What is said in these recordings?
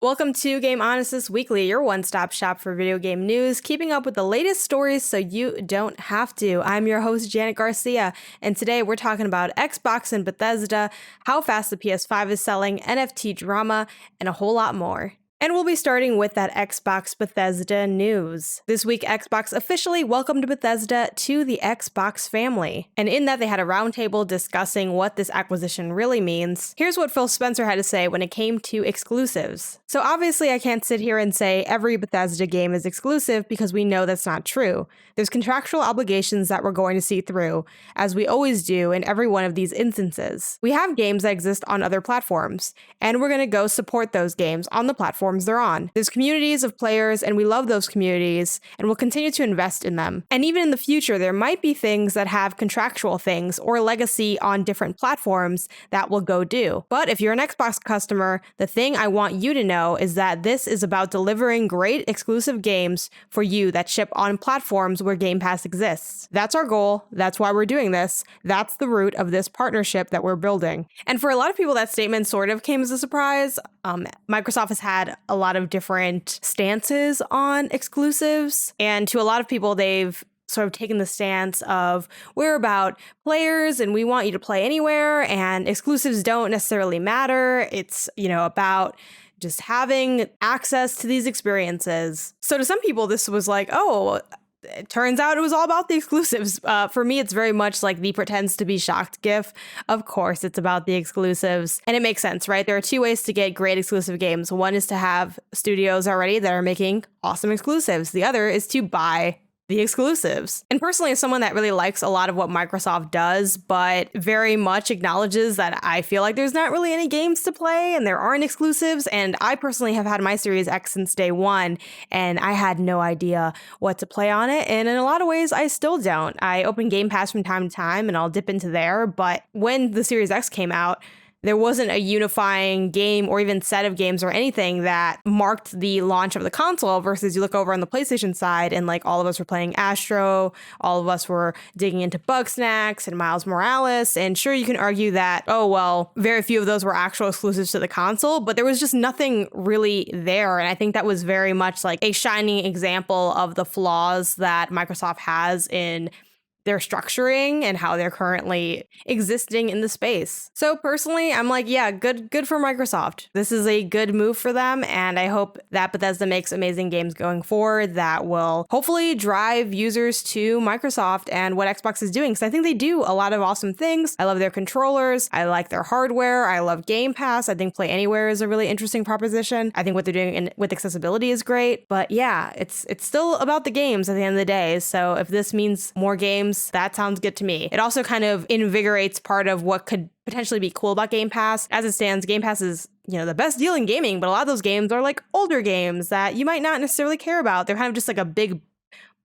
Welcome to Game Honest's Weekly, your one-stop shop for video game news, keeping up with the latest stories so you don't have to. I'm your host, Janet Garcia, and today we're talking about Xbox and Bethesda, how fast the PS5 is selling, NFT drama, and a whole lot more. And we'll be starting with that Xbox Bethesda news. This week, Xbox officially welcomed Bethesda to the Xbox family. And in that, they had a roundtable discussing what this acquisition really means. Here's what Phil Spencer had to say when it came to exclusives. So obviously, I can't sit here and say every Bethesda game is exclusive because we know that's not true. There's contractual obligations that we're going to see through, as we always do in every one of these instances. We have games that exist on other platforms, and we're going to go support those games on the platforms they're on. There's communities of players, and we love those communities, and we'll continue to invest in them. And even in the future, there might be things that have contractual things or legacy on different platforms that will go do. But if you're an Xbox customer, the thing I want you to know is that this is about delivering great exclusive games for you that ship on platforms where Game Pass exists. That's our goal. That's why we're doing this. That's the root of this partnership that we're building. And for a lot of people, that statement sort of came as a surprise. Microsoft has had a lot of different stances on exclusives, and to a lot of people, they've sort of taken the stance of we're about players and we want you to play anywhere, and exclusives don't necessarily matter. It's, about just having access to these experiences. So to some people, this was like, oh, it turns out it was all about the exclusives. For me, it's very much like the pretends to be shocked gif. Of course, it's about the exclusives. And it makes sense, right? There are two ways to get great exclusive games. One is to have studios already that are making awesome exclusives. The other is to buy the exclusives. And personally, as someone that really likes a lot of what Microsoft does, but very much acknowledges that I feel like there's not really any games to play and there aren't exclusives. And I personally have had my Series X since day one, and I had no idea what to play on it. And in a lot of ways, I still don't. I open Game Pass from time to time and I'll dip into there. But when the Series X came out, there wasn't a unifying game or even set of games or anything that marked the launch of the console versus you look over on the PlayStation side and like all of us were playing Astro, all of us were digging into Bugsnax and Miles Morales. And sure, you can argue that, oh, well, very few of those were actual exclusives to the console, but there was just nothing really there. And I think that was very much like a shining example of the flaws that Microsoft has in their structuring and how they're currently existing in the space. So personally, I'm like, yeah, good for Microsoft. This is a good move for them, and I hope that Bethesda makes amazing games going forward that will hopefully drive users to Microsoft and what Xbox is doing, because I think they do a lot of awesome things. I love their controllers. I like their hardware. I love Game Pass. I think Play Anywhere is a really interesting proposition. I think what they're doing with accessibility is great. But yeah, it's still about the games at the end of the day. So if this means more games, that sounds good to me. It also kind of invigorates part of what could potentially be cool about Game Pass. As it stands, Game Pass is, the best deal in gaming, but a lot of those games are like older games that you might not necessarily care about. They're kind of just like a big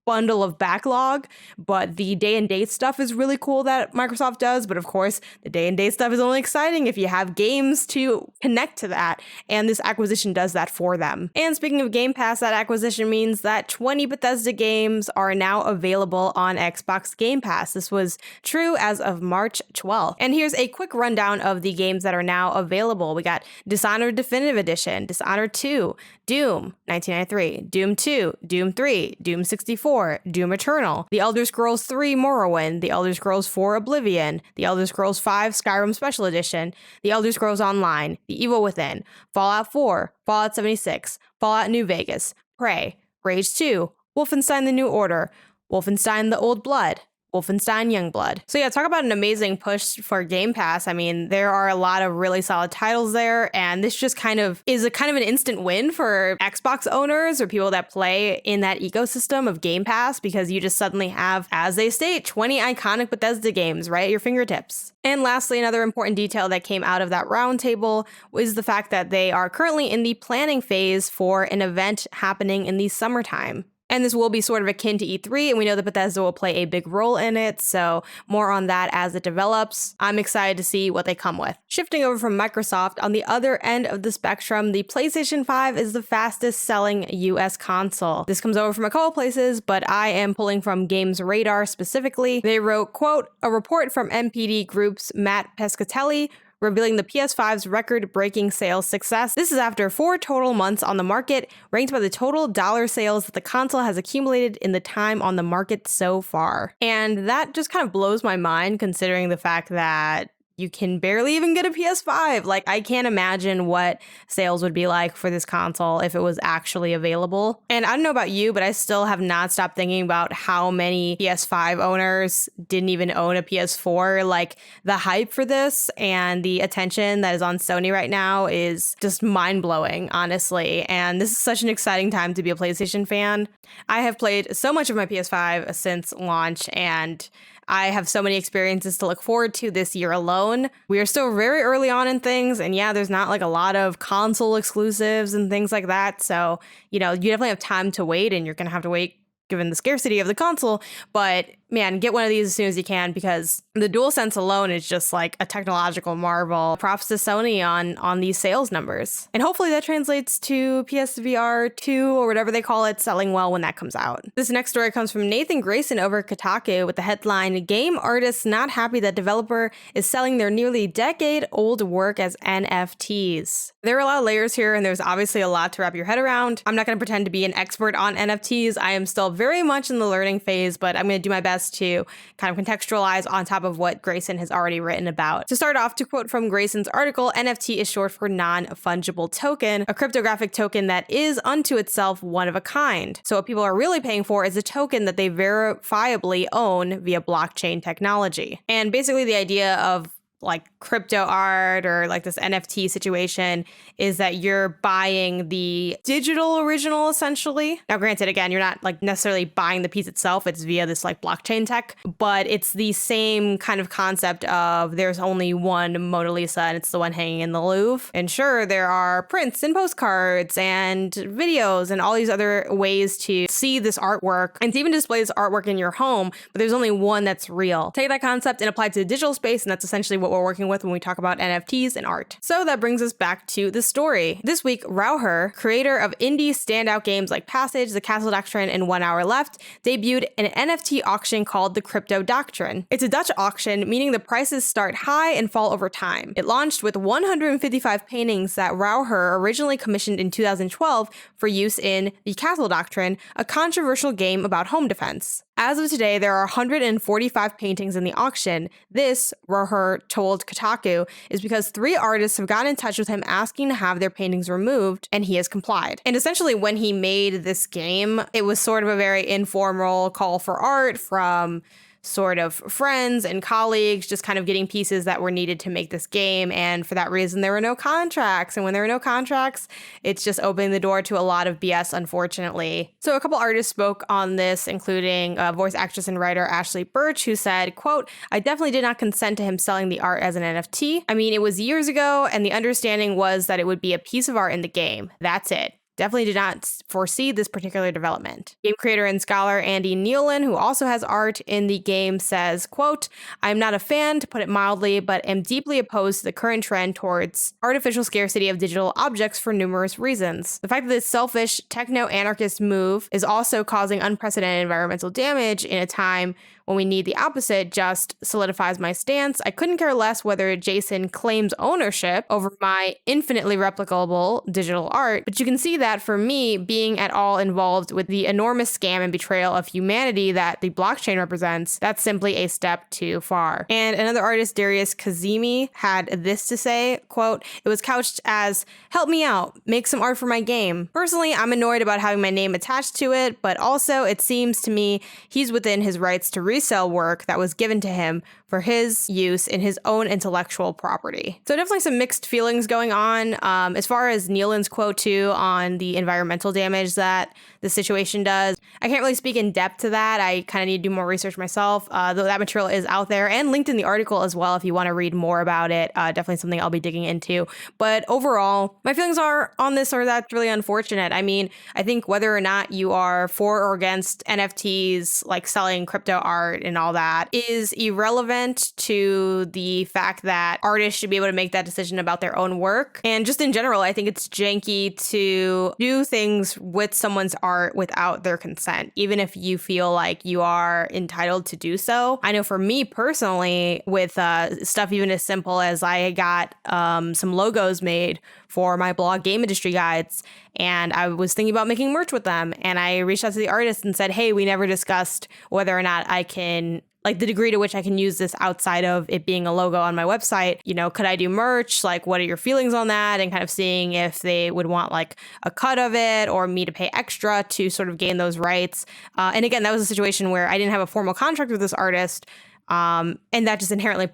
bundle of backlog, but the day and date stuff is really cool that Microsoft does. But of course, the day and date stuff is only exciting if you have games to connect to that, and this acquisition does that for them. And speaking of Game Pass, that acquisition means that 20 Bethesda games are now available on Xbox Game Pass. This was true as of March 12th. And here's a quick rundown of the games that are now available. We got Dishonored Definitive Edition, Dishonored 2, Doom 1993, Doom 2, Doom 3, Doom 64, Doom Eternal, The Elder Scrolls 3 Morrowind, The Elder Scrolls 4 Oblivion, The Elder Scrolls 5 Skyrim Special Edition, The Elder Scrolls Online, The Evil Within, Fallout 4, Fallout 76, Fallout New Vegas, Prey, Rage 2, Wolfenstein The New Order, Wolfenstein The Old Blood, Wolfenstein Youngblood. So yeah, talk about an amazing push for Game Pass. I mean, there are a lot of really solid titles there, and this just kind of is an instant win for Xbox owners or people that play in that ecosystem of Game Pass, because you just suddenly have, as they state, 20 iconic Bethesda games right at your fingertips. And lastly, another important detail that came out of that roundtable was the fact that they are currently in the planning phase for an event happening in the summertime. And this will be sort of akin to E3, and we know that Bethesda will play a big role in it, so more on that as it develops. I'm excited to see what they come with. Shifting over from Microsoft, on the other end of the spectrum, the PlayStation 5 is the fastest selling US console. This comes over from a couple places, but I am pulling from Games Radar specifically. They wrote, quote, "A report from MPD Group's Matt Pescatelli revealing the PS5's record-breaking sales success. This is after 4 total months on the market, ranked by the total dollar sales that the console has accumulated in the time on the market so far. And that just kind of blows my mind, considering the fact that you can barely even get a PS5. Like, I can't imagine what sales would be like for this console if it was actually available. And I don't know about you, but I still have not stopped thinking about how many PS5 owners didn't even own a PS4. Like, the hype for this and the attention that is on Sony right now is just mind-blowing, honestly. And this is such an exciting time to be a PlayStation fan. I have played so much of my PS5 since launch, and I have so many experiences to look forward to this year alone. We are still very early on in things, and yeah, there's not like a lot of console exclusives and things like that. So, you definitely have time to wait, and you're going to have to wait given the scarcity of the console. But man, get one of these as soon as you can, because the DualSense alone is just like a technological marvel. Props to Sony on these sales numbers. And hopefully that translates to PSVR 2 or whatever they call it, selling well when that comes out. This next story comes from Nathan Grayson over at Kotaku with the headline, "Game artists not happy that developer is selling their nearly decade-old work as NFTs." There are a lot of layers here, and there's obviously a lot to wrap your head around. I'm not going to pretend to be an expert on NFTs. I am still very much in the learning phase, but I'm going to do my best to kind of contextualize on top of what Grayson has already written about. To start off, to quote from Grayson's article, NFT is short for non-fungible token, a cryptographic token that is unto itself one of a kind. So what people are really paying for is a token that they verifiably own via blockchain technology. And basically the idea of like crypto art or like this NFT situation is that you're buying the digital original essentially. Now, granted, again, you're not like necessarily buying the piece itself. It's via this like blockchain tech, but it's the same kind of concept of there's only one Mona Lisa and it's the one hanging in the Louvre. And sure, there are prints and postcards and videos and all these other ways to see this artwork and to even display this artwork in your home, but there's only one that's real. Take that concept and apply it to the digital space, and that's essentially what we're working with when we talk about NFTs and art. So that brings us back to the story. This week, Rauher, creator of indie standout games like Passage, The Castle Doctrine, and 1 Hour Left, debuted an NFT auction called the Crypto Doctrine. It's a Dutch auction, meaning the prices start high and fall over time. It launched with 155 paintings that Rauher originally commissioned in 2012 for use in The Castle Doctrine, a controversial game about home defense. As of today, there are 145 paintings in the auction. This, Rauher told Kotaku, is because 3 artists have gotten in touch with him asking to have their paintings removed, and he has complied. And essentially, when he made this game, it was sort of a very informal call for art from sort of friends and colleagues, just kind of getting pieces that were needed to make this game. And for that reason, there were no contracts. And when there are no contracts, it's just opening the door to a lot of BS, unfortunately. So a couple artists spoke on this, including voice actress and writer Ashley Birch, who said, quote, "I definitely did not consent to him selling the art as an NFT. I mean, it was years ago, and the understanding was that it would be a piece of art in the game. That's it. Definitely did not foresee this particular development." Game creator and scholar Andy Nealon, who also has art in the game, says, quote, "I'm not a fan, to put it mildly, but am deeply opposed to the current trend towards artificial scarcity of digital objects for numerous reasons. The fact that this selfish, techno-anarchist move is also causing unprecedented environmental damage in a time when we need the opposite just solidifies my stance. I couldn't care less whether Jason claims ownership over my infinitely replicable digital art, but you can see that for me, being at all involved with the enormous scam and betrayal of humanity that the blockchain represents, that's simply a step too far." And another artist, Darius Kazemi, had this to say, quote, "It was couched as, help me out, make some art for my game. Personally, I'm annoyed about having my name attached to it, but also it seems to me he's within his rights to resell work that was given to him for his use in his own intellectual property." So definitely some mixed feelings going on. As far as Nealon's quote too on the environmental damage that the situation does, I can't really speak in depth to that. I kind of need to do more research myself, though that material is out there and linked in the article as well if you want to read more about it. Definitely something I'll be digging into. But overall, my feelings are on this or that's really unfortunate. I mean, I think whether or not you are for or against NFTs, like selling crypto art and all that, is irrelevant observant to the fact that artists should be able to make that decision about their own work. And just in general, I think it's janky to do things with someone's art without their consent, even if you feel like you are entitled to do so. I know for me personally, with stuff even as simple as I got some logos made for my blog Game Industry Guides, and I was thinking about making merch with them, and I reached out to the artist and said, hey, we never discussed whether or not I can, like, the degree to which I can use this outside of it being a logo on my website. You know, could I do merch? Like, what are your feelings on that? And kind of seeing if they would want like a cut of it or me to pay extra to sort of gain those rights. And again, that was a situation where I didn't have a formal contract with this artist. And that just inherently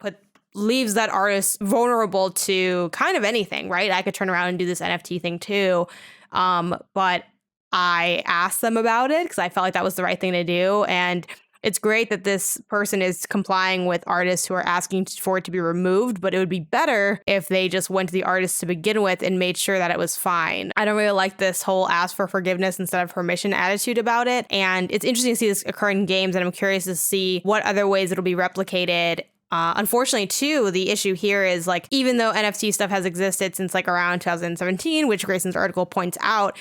leaves that artist vulnerable to kind of anything, right? I could turn around and do this NFT thing too. But I asked them about it because I felt like that was the right thing to do. And it's great that this person is complying with artists who are asking for it to be removed, but it would be better if they just went to the artist to begin with and made sure that it was fine. I don't really like this whole ask for forgiveness instead of permission attitude about it. And it's interesting to see this occur in games, and I'm curious to see what other ways it'll be replicated. Unfortunately, too, the issue here is, like, even though NFT stuff has existed since like around 2017, which Grayson's article points out,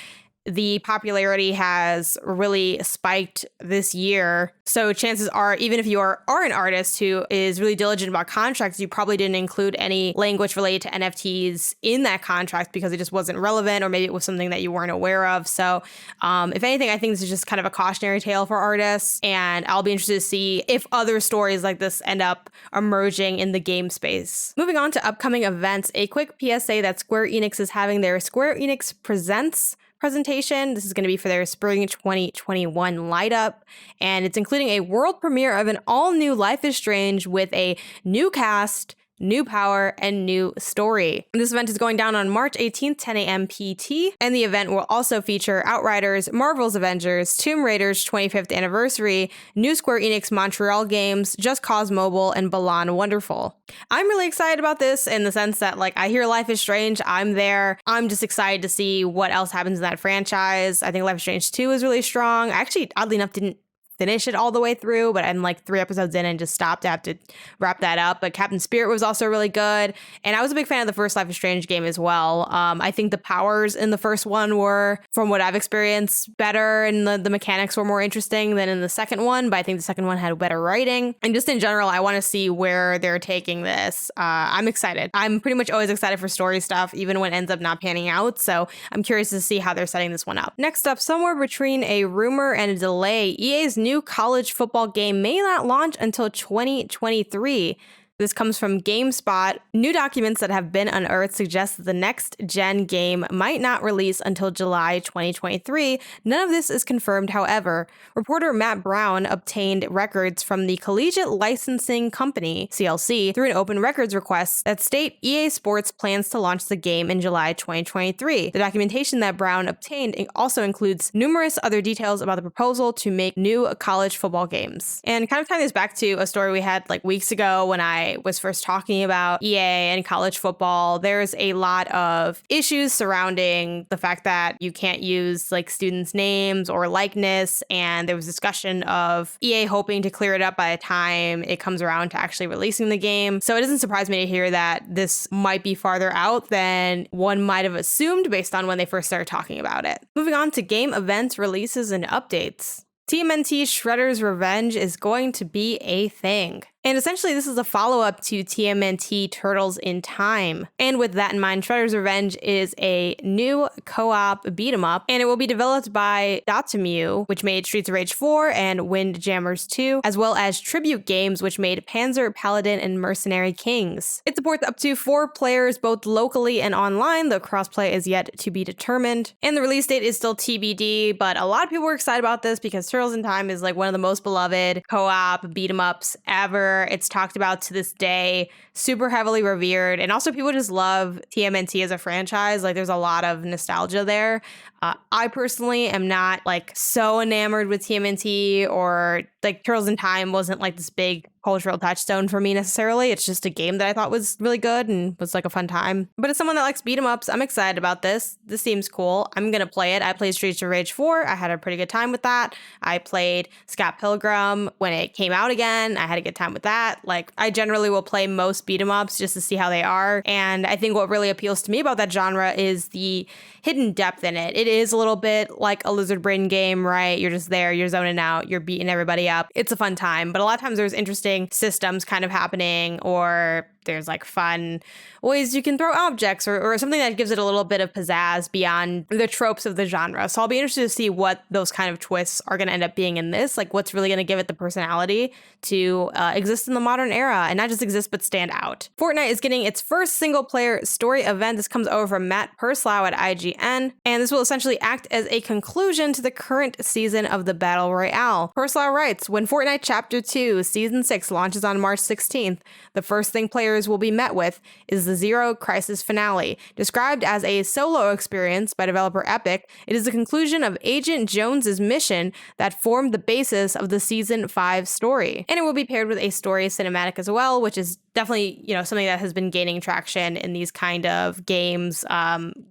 the popularity has really spiked this year. So chances are, even if you are an artist who is really diligent about contracts, you probably didn't include any language related to NFTs in that contract because it just wasn't relevant, or maybe it was something that you weren't aware of. So if anything, I think this is just kind of a cautionary tale for artists. And I'll be interested to see if other stories like this end up emerging in the game space. Moving on to upcoming events, a quick PSA that Square Enix is having their Square Enix Presents presentation. This is going to be for their spring 2021 light up, and it's including a world premiere of an all-new Life is Strange with a new cast, new power, and new story. This event is going down on March 18th, 10 a.m. PT, and the event will also feature Outriders, Marvel's Avengers, Tomb Raider's 25th anniversary, new Square Enix Montreal games, Just Cause Mobile, and Balan Wonderful. I'm really excited about this in the sense that, like, I hear Life is Strange, I'm there. I'm just excited to see what else happens in that franchise. I think Life is Strange 2 is really strong. I actually, oddly enough, didn't finish it all the way through, but I'm like 3 episodes in and just stopped. I have to wrap that up. But Captain Spirit was also really good, and I was a big fan of the first Life is Strange game as well. I think the powers in the first one were, from what I've experienced, better, and the mechanics were more interesting than in the second one, but I think the second one had better writing. And just in general, I want to see where they're taking this. I'm excited. I'm pretty much always excited for story stuff, even when it ends up not panning out, so I'm curious to see how they're setting this one up. Next up, somewhere between a rumor and a delay, EA's new college football game may not launch until 2023. This comes from GameSpot. New documents that have been unearthed suggest that the next-gen game might not release until July 2023. None of this is confirmed, however. Reporter Matt Brown obtained records from the Collegiate Licensing Company, CLC, through an open records request that state EA Sports plans to launch the game in July 2023. The documentation that Brown obtained also includes numerous other details about the proposal to make new college football games. And kind of tying this back to a story we had like weeks ago when I was first talking about EA and college football, there's a lot of issues surrounding the fact that you can't use like students' names or likeness, and there was discussion of EA hoping to clear it up by the time it comes around to actually releasing the game. So it doesn't surprise me to hear that this might be farther out than one might have assumed based on when they first started talking about it. Moving on to game events, releases, and updates. TMNT Shredder's Revenge is going to be a thing. And essentially, this is a follow-up to TMNT Turtles in Time. And with that in mind, Shredder's Revenge is a new co-op beat-em-up, and it will be developed by Dotemu, which made Streets of Rage 4 and Windjammers 2, as well as Tribute Games, which made Panzer, Paladin, and Mercenary Kings. It supports up to 4 players, both locally and online, though crossplay is yet to be determined. And the release date is still TBD, but a lot of people were excited about this because Turtles in Time is like one of the most beloved co-op beat-em-ups ever. It's talked about to this day, super heavily revered, and also people just love TMNT as a franchise. Like, there's a lot of nostalgia there. I personally am not like so enamored with TMNT or like Turtles in Time wasn't like this big cultural touchstone for me necessarily. It's just a game that I thought was really good and was like a fun time. But as someone that likes beat 'em ups, I'm excited about this. This seems cool. I'm gonna play it. I played Streets of Rage 4. I had a pretty good time with that. I played Scott Pilgrim when it came out again. I had a good time with that. Like, I generally will play most beat 'em ups just to see how they are. And I think what really appeals to me about that genre is the hidden depth in it. It is a little bit like a lizard brain game, right? You're just there, you're zoning out, you're beating everybody up. It's a fun time, but a lot of times there's interesting systems kind of happening, or there's like fun ways you can throw objects or something that gives it a little bit of pizzazz beyond the tropes of the genre. So I'll be interested to see what those kind of twists are going to end up being in this, like what's really going to give it the personality to exist in the modern era and not just exist but stand out. Fortnite is getting its first single player story event. This comes over from Matt Purslow at IGN, and this will essentially act as a conclusion to the current season of the Battle Royale. Purslow writes, when Fortnite Chapter 2 Season 6 launches on March 16th, the first thing players will be met with is the Zero Crisis finale. Described as a solo experience by developer Epic, it is the conclusion of Agent Jones's mission that formed the basis of the Season 5 story. And it will be paired with a story cinematic as well, which is definitely, something that has been gaining traction in these kind of games,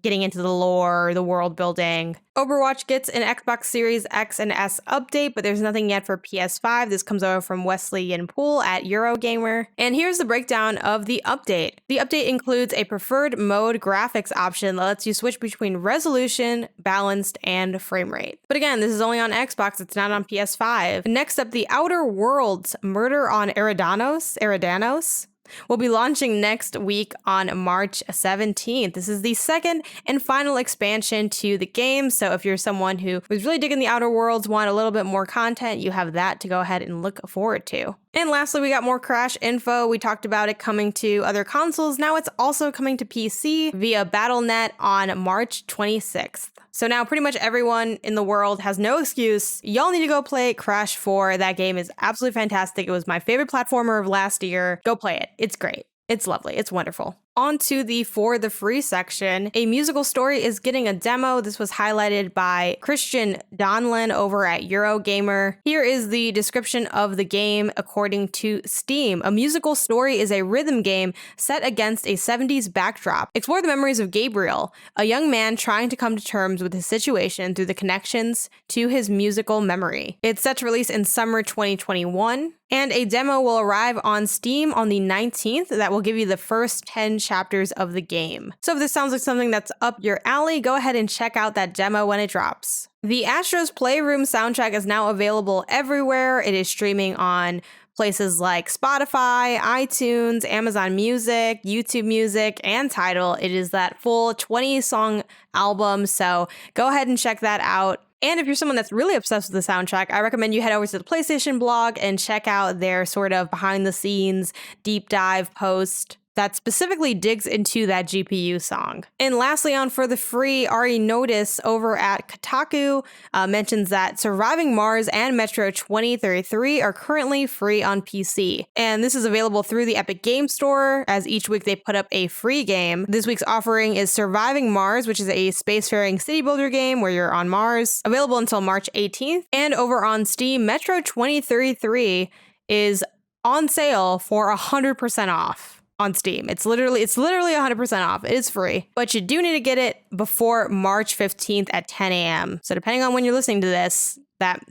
getting into the lore, the world building. Overwatch gets an Xbox Series X and S update, but there's nothing yet for PS5. This comes over from Wesley Yin-Pool at Eurogamer. And here's the breakdown of the update. The update includes a preferred mode graphics option that lets you switch between resolution, balanced, and frame rate. But again, this is only on Xbox, it's not on PS5. Next up, The Outer Worlds Murder on Eridanos will be launching next week on March 17th. This is the second and final expansion to the game, so if you're someone who was really digging the Outer Worlds, want a little bit more content, you have that to go ahead and look forward to. And lastly, we got more Crash info. We talked about it coming to other consoles. Now it's also coming to PC via Battle.net on March 26th. So now pretty much everyone in the world has no excuse. Y'all need to go play Crash 4. That game is absolutely fantastic. It was my favorite platformer of last year. Go play it. It's great. It's lovely. It's wonderful. On to the For the Free section. A Musical Story is getting a demo. This was highlighted by Christian Donlan over at Eurogamer. Here is the description of the game according to Steam. A Musical Story is a rhythm game set against a 70s backdrop. Explore the memories of Gabriel, a young man trying to come to terms with his situation through the connections to his musical memory. It's set to release in summer 2021. And a demo will arrive on Steam on the 19th that will give you the first 10 chapters of the game. So if this sounds like something that's up your alley, go ahead and check out that demo when it drops. The Astro's Playroom soundtrack is now available everywhere. It is streaming on places like Spotify, iTunes, Amazon Music, YouTube Music, and Tidal. It is that full 20-song album, so go ahead and check that out. And if you're someone that's really obsessed with the soundtrack, I recommend you head over to the PlayStation blog and check out their sort of behind-the-scenes deep dive post that specifically digs into that GPU song. And lastly, on For the Free, Ari Notice over at Kotaku mentions that Surviving Mars and Metro 2033 are currently free on PC. And this is available through the Epic Game Store, as each week they put up a free game. This week's offering is Surviving Mars, which is a spacefaring city builder game where you're on Mars, available until March 18th. And over on Steam, Metro 2033 is on sale for 100% off. On Steam. It's literally 100% off. It is free, but you do need to get it before March 15th at 10 a.m. So depending on when you're listening to this,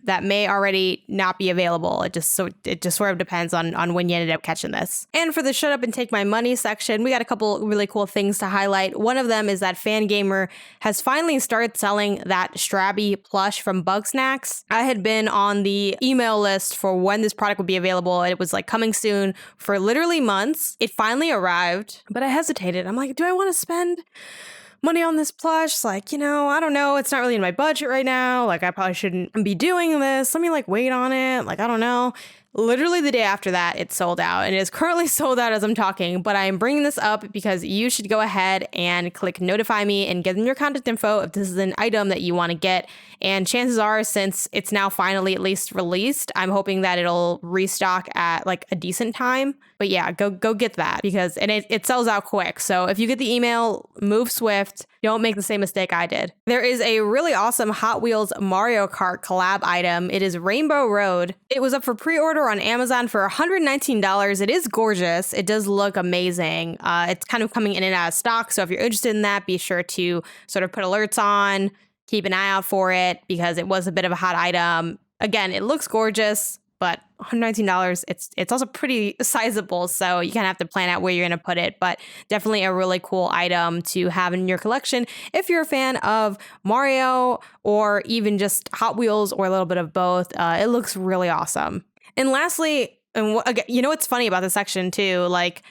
that may already not be available. It just sort of depends on when you ended up catching this. And for the Shut Up and Take My Money section, we got a couple really cool things to highlight. One of them is that Fangamer has finally started selling that Strabby Plush from Bugsnax. I had been on the email list for when this product would be available. It was like coming soon for literally months. It finally arrived, but I hesitated. I'm like, do I want to spend money on this plush? Like, I don't know. It's not really in my budget right now. Like, I probably shouldn't be doing this. Let me wait on it. Like, I don't know. Literally the day after that, it sold out, and it is currently sold out as I'm talking, but I am bringing this up because you should go ahead and click notify me and get them your contact info if this is an item that you want to get. And chances are, since it's now finally at least released, I'm hoping that it'll restock at a decent time. But yeah, go get that because it sells out quick. So if you get the email, move swift. Don't make the same mistake I did. There is a really awesome Hot Wheels Mario Kart collab item. It is Rainbow Road. It was up for pre-order on Amazon for $119. It is gorgeous. It does look amazing. It's kind of coming in and out of stock, so if you're interested in that, be sure to sort of put alerts on, keep an eye out for it, because it was a bit of a hot item. Again, it looks gorgeous, but $119, it's also pretty sizable, so you kind of have to plan out where you're going to put it, but definitely a really cool item to have in your collection if you're a fan of Mario or even just Hot Wheels or a little bit of both. It looks really awesome. And lastly, and again, you know what's funny about this section too, like,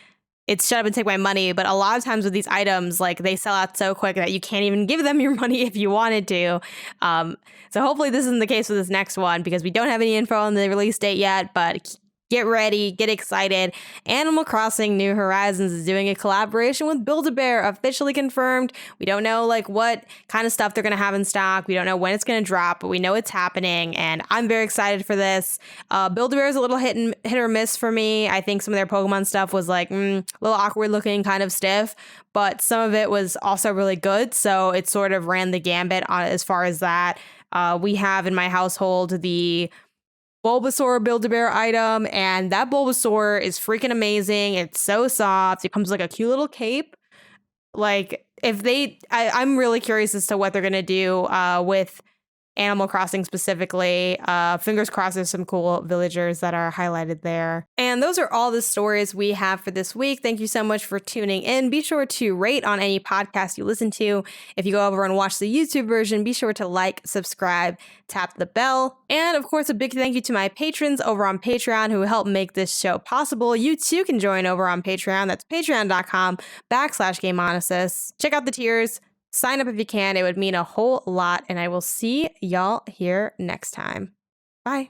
it's shut up and take my money, but a lot of times with these items, like, they sell out so quick that you can't even give them your money if you wanted to. So hopefully this isn't the case with this next one, because we don't have any info on the release date yet, but get ready, get excited. Animal Crossing New Horizons is doing a collaboration with Build-A-Bear, officially confirmed. We don't know like what kind of stuff they're going to have in stock. We don't know when it's going to drop, but we know it's happening, and I'm very excited for this. Build-A-Bear is a little hit or miss for me. I think some of their Pokemon stuff was like a little awkward looking, kind of stiff, but some of it was also really good, so it sort of ran the gambit on as far as that. We have in my household the Bulbasaur Build-A-Bear item, and that Bulbasaur is freaking amazing. It's so soft. It comes like a cute little cape. Like, if I'm really curious as to what they're gonna do with Animal Crossing specifically. Fingers crossed there's some cool villagers that are highlighted there. And those are all the stories we have for this week. Thank you so much for tuning in. Be sure to rate on any podcast you listen to. If you go over and watch the YouTube version, be sure to like, subscribe, tap the bell. And of course, a big thank you to my patrons over on Patreon who help make this show possible. You too can join over on Patreon. That's patreon.com/GameOnasis. Check out the tiers. Sign up if you can. It would mean a whole lot. And I will see y'all here next time. Bye.